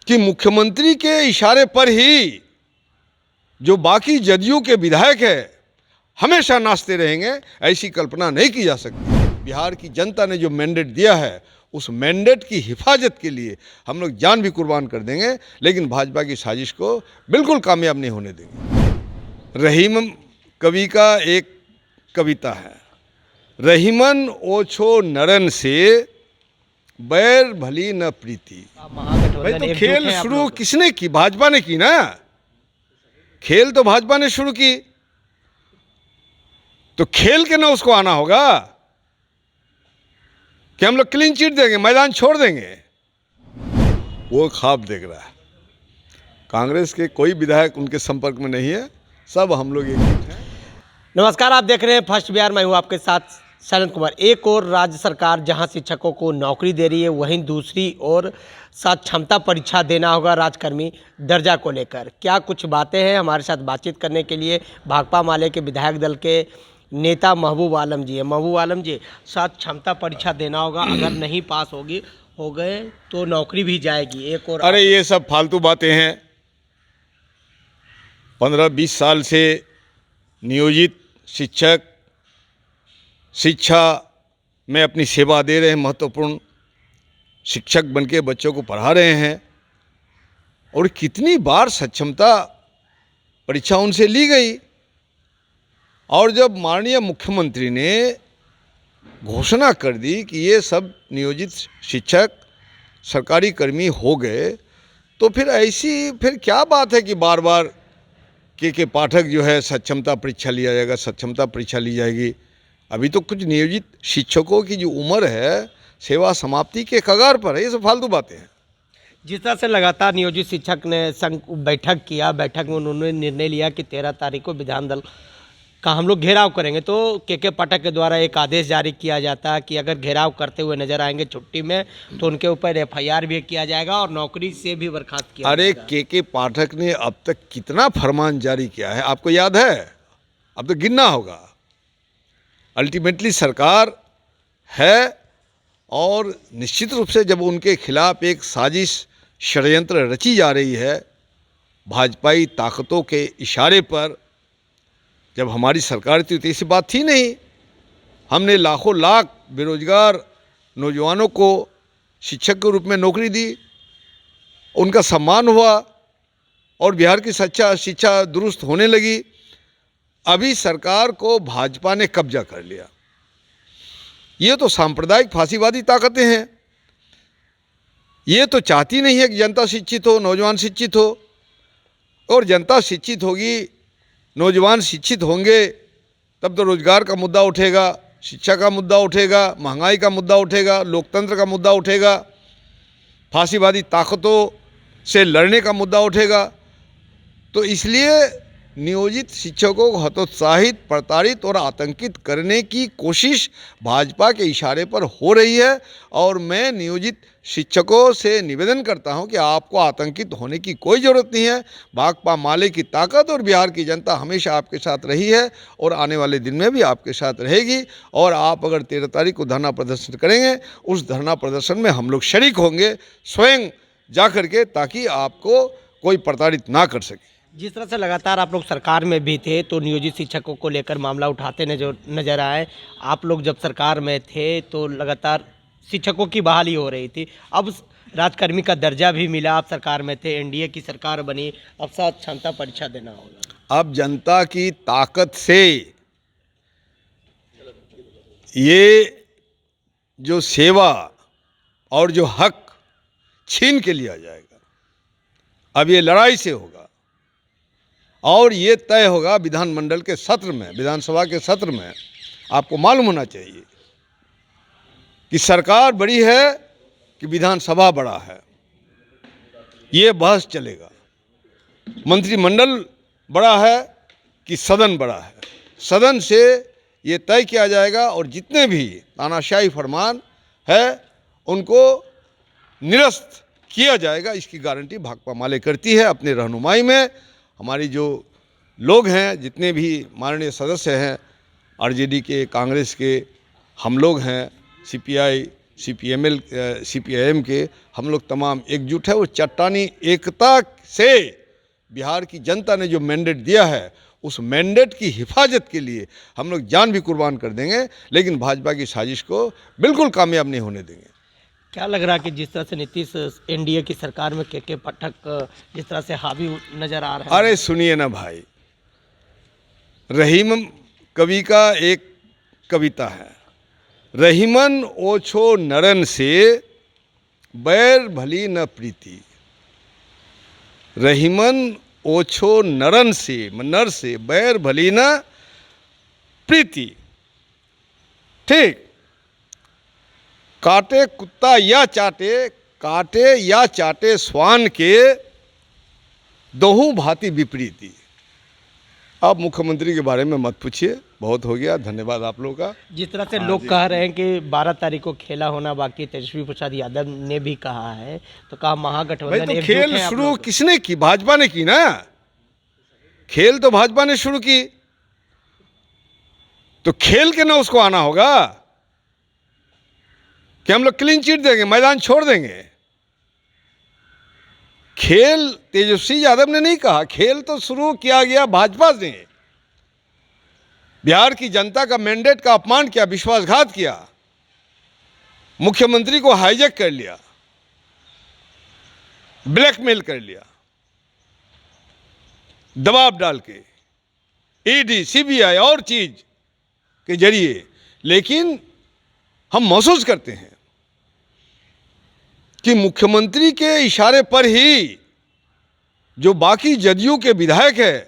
कि मुख्यमंत्री के इशारे पर ही जो बाकी जदयू के विधायक है हमेशा नाचते रहेंगे, ऐसी कल्पना नहीं की जा सकती। बिहार की जनता ने जो मैंडेट दिया है उस मैंडेट की हिफाजत के लिए हम लोग जान भी कुर्बान कर देंगे, लेकिन भाजपा की साजिश को बिल्कुल कामयाब नहीं होने देंगे। रहीम कवि का एक कविता है, रहीमन ओछो नरन से बैर भली न प्रीति। भाई तो खेल शुरू किसने की? भाजपा ने की ना। खेल तो भाजपा ने शुरू की, तो खेल के ना उसको आना होगा कि हम लोग क्लीन चिट देंगे, मैदान छोड़ देंगे। वो ख्वाब देख रहा है। कांग्रेस के कोई विधायक उनके संपर्क में नहीं है, सब हम लोग एकजुट हैं। नमस्कार, आप देख रहे हैं फर्स्ट बिहार। मैं हूं आपके साथ शैलेंद्र कुमार। एक और राज्य सरकार जहां शिक्षकों को नौकरी दे रही है, वहीं दूसरी ओर साथ क्षमता परीक्षा देना होगा राज्यकर्मी दर्जा को लेकर। क्या कुछ बातें हैं? हमारे साथ बातचीत करने के लिए भाकपा माले के विधायक दल के नेता महबूब आलम जी है। महबूब आलम जी, साथ क्षमता परीक्षा देना होगा, अगर नहीं पास हो गए तो नौकरी भी जाएगी। एक और अरे ये सब फालतू बातें हैं। 15-20 साल से नियोजित शिक्षक शिक्षा में अपनी सेवा दे रहे हैं, महत्वपूर्ण शिक्षक बनके बच्चों को पढ़ा रहे हैं, और कितनी बार सक्षमता परीक्षा उनसे ली गई। और जब माननीय मुख्यमंत्री ने घोषणा कर दी कि ये सब नियोजित शिक्षक सरकारी कर्मी हो गए, तो फिर क्या बात है कि बार बार के पाठक जो है सक्षमता परीक्षा लिया जाएगा, सक्षमता परीक्षा ली जाएगी। अभी तो कुछ नियोजित शिक्षकों की जो उम्र है सेवा समाप्ति के कगार पर है। ये सब फालतू बातें हैं। जिस तरह से लगातार नियोजित शिक्षक ने संघ बैठक किया, बैठक में उन्होंने निर्णय लिया कि 13 तारीख को विधान दल का हम लोग घेराव करेंगे, तो के पाठक के द्वारा एक आदेश जारी किया जाता है कि अगर घेराव करते हुए नजर आएंगे छुट्टी में तो उनके ऊपर FIR भी किया जाएगा और नौकरी से भी बर्खास्त किया जाएगा। अरे के पाठक ने अब तक कितना फरमान जारी किया है आपको याद है? अब तो गिनना होगा। अल्टीमेटली सरकार है, और निश्चित रूप से जब उनके खिलाफ एक साजिश षड्यंत्र रची जा रही है भाजपाई ताकतों के इशारे पर, जब हमारी सरकार थी तो ऐसी बात थी नहीं। हमने लाखों लाख बेरोजगार नौजवानों को शिक्षक के रूप में नौकरी दी, उनका सम्मान हुआ और बिहार की शिक्षा दुरुस्त होने लगी। अभी सरकार को भाजपा ने कब्जा कर लिया। ये तो सांप्रदायिक फांसीवादी ताकतें हैं। ये तो चाहती नहीं है कि जनता शिक्षित हो, नौजवान शिक्षित हो। और जनता शिक्षित होगी, नौजवान शिक्षित होंगे, तब तो रोजगार का मुद्दा उठेगा, शिक्षा का मुद्दा उठेगा, महंगाई का मुद्दा उठेगा, लोकतंत्र का मुद्दा उठेगा, फांसीवादी ताकतों से लड़ने का मुद्दा उठेगा। तो इसलिए नियोजित शिक्षकों को हतोत्साहित, प्रताड़ित और आतंकित करने की कोशिश भाजपा के इशारे पर हो रही है। और मैं नियोजित शिक्षकों से निवेदन करता हूं कि आपको आतंकित होने की कोई ज़रूरत नहीं है। भाकपा माले की ताकत और बिहार की जनता हमेशा आपके साथ रही है और आने वाले दिन में भी आपके साथ रहेगी। और आप अगर 13 तारीख को धरना प्रदर्शन करेंगे, उस धरना प्रदर्शन में हम लोग शरीक होंगे स्वयं जा कर के, ताकि आपको कोई प्रताड़ित ना कर सके। जिस तरह से लगातार आप लोग सरकार में भी थे तो नियोजित शिक्षकों को लेकर मामला उठाते नजर आए। आप लोग जब सरकार में थे तो लगातार शिक्षकों की बहाली हो रही थी। अब राज्यकर्मी का दर्जा भी मिला, आप सरकार में थे, NDA की सरकार बनी, अब साथ क्षमता परीक्षा देना होगा। अब जनता की ताकत से ये जो सेवा और जो हक छीन के लिया जाएगा, अब ये लड़ाई से होगा। और ये तय होगा विधानमंडल के सत्र में, विधानसभा के सत्र में। आपको मालूम होना चाहिए कि सरकार बड़ी है कि विधानसभा बड़ा है, ये बहस चलेगा। मंत्रिमंडल बड़ा है कि सदन बड़ा है, सदन से ये तय किया जाएगा। और जितने भी तानाशाही फरमान है उनको निरस्त किया जाएगा, इसकी गारंटी भाकपा माले करती है अपने रहनुमाई में। हमारी जो लोग हैं, जितने भी माननीय सदस्य हैं RJD के, कांग्रेस के, हम लोग हैं, CPI, CPIM के हम लोग तमाम एकजुट है। वो चट्टानी एकता से बिहार की जनता ने जो मैंडेट दिया है, उस मैंडेट की हिफाजत के लिए हम लोग जान भी कुर्बान कर देंगे, लेकिन भाजपा की साजिश को बिल्कुल कामयाब नहीं होने देंगे। क्या लग रहा है कि जिस तरह से नीतीश एनडीए की सरकार में के पाठक जिस तरह से हावी नजर आ रहे हैं? अरे सुनिए ना भाई, रहीम कवि का एक कविता है, रहीमन ओछो नरन से बैर भली न प्रीति। रहीमन ओछो नरन से, नर से बैर भली न प्रीति। ठीक, काटे कुत्ता या चाटे, काटे या चाटे स्वान के, दोहू भांति विपरीति। अब मुख्यमंत्री के बारे में मत पूछिए, बहुत हो गया। धन्यवाद आप लोगों का। जिस तरह से लोग कह रहे हैं कि 12 तारीख को खेला होना बाकी, तेजस्वी प्रसाद यादव ने भी कहा है, तो कहा भाई महागठबंधन तो एकजुट खेल है आप शुरू लोग। किसने की? भाजपा ने की ना। खेल तो भाजपा ने शुरू की, तो खेल के ना उसको आना होगा कि हम लोग क्लीन चिट देंगे, मैदान छोड़ देंगे। खेल तेजस्वी यादव ने नहीं कहा, खेल तो शुरू किया गया भाजपा ने। बिहार की जनता का मैंडेट का अपमान किया, विश्वासघात किया, मुख्यमंत्री को हाईजैक कर लिया, ब्लैकमेल कर लिया, दबाव डाल के ईडी, सीबीआई और चीज के जरिए। लेकिन हम महसूस करते हैं कि मुख्यमंत्री के इशारे पर ही जो बाकी जदयू के विधायक है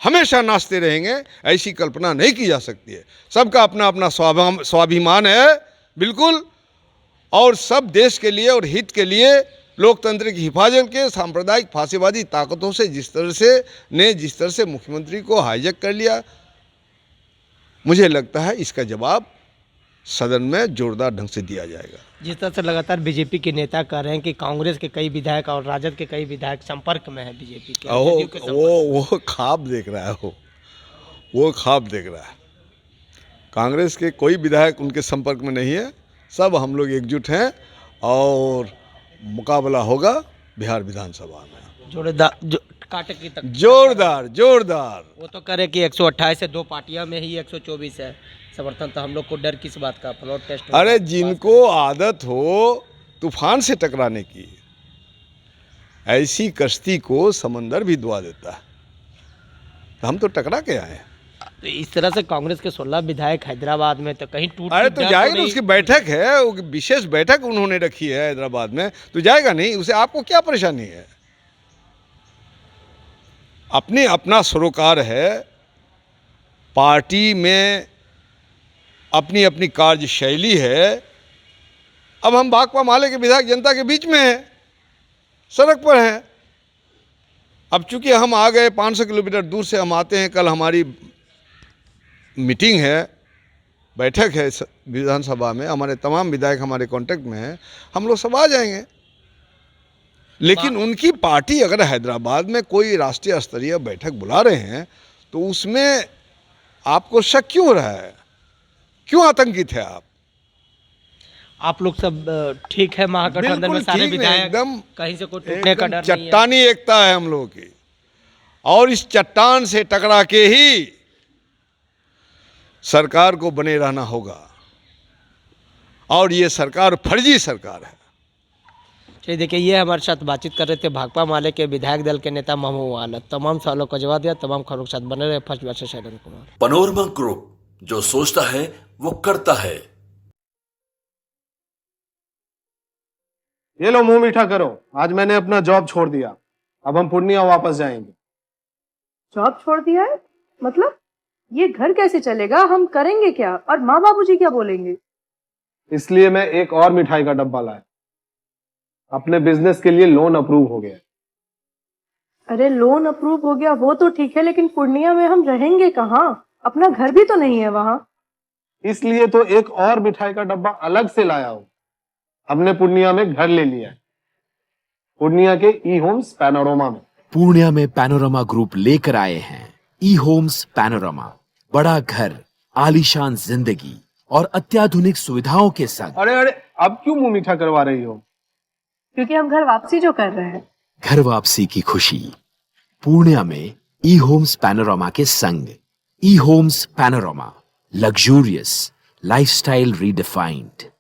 हमेशा नाचते रहेंगे, ऐसी कल्पना नहीं की जा सकती है। सबका अपना अपना स्वाभिमान है, बिल्कुल, और सब देश के लिए और हित के लिए, लोकतंत्र की हिफाजत के सांप्रदायिक फांसीवादी ताकतों से जिस तरह से मुख्यमंत्री को हाईजैक कर लिया, मुझे लगता है इसका जवाब सदन में जोरदार ढंग से दिया जाएगा। जिस तरह से लगातार बीजेपी के नेता कह रहे हैं कि कांग्रेस के कई विधायक और राजद के कई विधायक संपर्क में है बीजेपी के, जदयू के संपर्क। वो ख्वाब देख रहा है, वो ख्वाब देख रहा है। कांग्रेस के कोई विधायक उनके संपर्क में नहीं है। सब हम लोग एकजुट हैं और मुकाबला होगा बिहार विधानसभा में जोरदार, कांटे की तक जोरदार। वो तो करे कि 128 से 2 पार्टियां में ही 124 है समर्थन, तो हम लोग को डर किस बात का? Floor test. अरे जिनको आदत हो तूफान से टकराने की, ऐसी कश्ती को समंदर भी दुआ देता है, तो हम तो टकरा के आए हैं। तो इस तरह से कांग्रेस के 16 विधायक हैदराबाद में, तो कहीं टूट अरे तो जाएगा ना, उसकी बैठक है, वो विशेष बैठक उन्होंने रखी है हैदराबाद में, तो जाएगा नहीं? उसे आपको क्या परेशानी है? अपने अपना सरोकार है, पार्टी में अपनी अपनी कार्यशैली है। अब हम भाकपा माले के विधायक जनता के बीच में हैं, सड़क पर हैं। अब चूंकि हम आ गए, 500 किलोमीटर दूर से हम आते हैं, कल हमारी मीटिंग है, बैठक है विधानसभा में, हमारे तमाम विधायक हमारे कांटेक्ट में हैं, हम लोग सब आ जाएंगे। लेकिन उनकी पार्टी अगर हैदराबाद में कोई राष्ट्रीय स्तरीय बैठक बुला रहे हैं, तो उसमें आपको शक क्यों हो रहा है? क्यों आतंकित है आप? आप लोग सब ठीक है? महागठबंधन में सारे विधायक एकदम कहीं से कोई टूटने का डर नहीं है? चट्टानी एकता है हम लोगों की, और इस चट्टान से टकरा के ही सरकार को बने रहना होगा, और ये सरकार फर्जी सरकार है। चलिए देखिए, ये हमारे साथ बातचीत कर रहे थे भाकपा माले के विधायक दल के नेता महबूब आलम। तमाम सवालों का जवाब दिया, तमाम खबरों के साथ बने रहे। फर्स्ट बार से शैलेंद्र कुमार। पैनोरमा ग्रुप, जो सोचता है वो करता है। ये लो मुंह मीठा करो, आज मैंने अपना जॉब छोड़ दिया, अब हम पूर्णिया वापस जाएंगे। जॉब छोड़ दिया है? मतलब ये घर कैसे चलेगा? हम करेंगे क्या? और माँ बाबूजी क्या बोलेंगे? इसलिए मैं एक और मिठाई का डब्बा लाया, अपने बिजनेस के लिए लोन अप्रूव हो गया। अरे लोन अप्रूव हो गया वो तो ठीक है, लेकिन पूर्णिया में हम रहेंगे कहाँ? अपना घर भी तो नहीं है वहाँ। इसलिए तो एक और मिठाई का डब्बा अलग से लाया हूं। हमने पूर्णिया में घर ले लिया है, पूर्णिया के ई होम्स पैनोरमा में। पूर्णिया में पैनोरमा ग्रुप लेकर आए हैं ई होम्स पैनोरमा। बड़ा घर, आलीशान जिंदगी और अत्याधुनिक सुविधाओं के संग। अरे अब क्यों मुंह मीठा करवा रही हो? क्योंकि हम घर वापसी जो कर रहे हैं। घर वापसी की खुशी पूर्णिया में ई होम्स पैनोरामा के संग। ई Homes Panorama, luxurious lifestyle redefined.